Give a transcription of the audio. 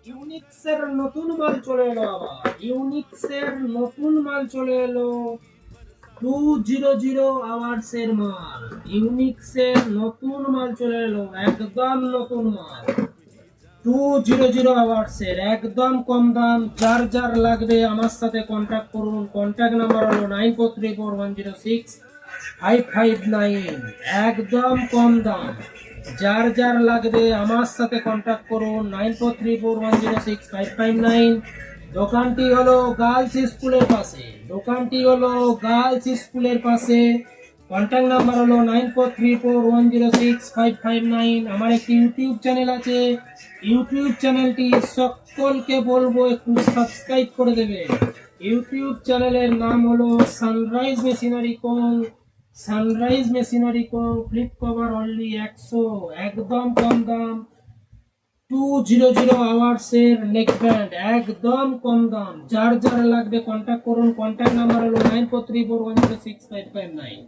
ইউনিক্সের নতুন মাল চলে এলো আবার। ইউনিক্সের নতুন মাল চলে এলো 200 আওয়ার্স এর মাল। ইউনিক্সের নতুন মাল চলে এলো, একদম নতুন মাল। 200 আওয়ার্স এর একদম কম দাম। যার যার লাগবে আমার সাথে কন্ট্যাক্ট করুন। কন্ট্যাক্ট নাম্বার হলো 9434106559। একদম কম দাম। যার যার লাগবে আমার সাথে কন্ট্যাক্ট করুন 9434106559। দোকানটি হলো গার্লস স্কুলের পাশে। দোকানটি হলো গার্লস স্কুলের পাশে। কন্ট্যাক্ট নাম্বার হলো 9434106559। আমার একটি ইউটিউব চ্যানেল আছে। ইউটিউব চ্যানেলটি সকলকে বলবো একটু সাবস্ক্রাইব করে দেবে। ইউটিউব চ্যানেলের নাম হলো sunrise machinery co. Sunrise machinery co. Flip cover only 100, একদম কম দাম। 200 আওয়ার্স এর নেক ব্যান্ড, একদম কম দাম। যার যার লাগবে কন্ট্যাক্ট করুন। কন্ট্যাক্ট নাম্বার হলো 9434106559।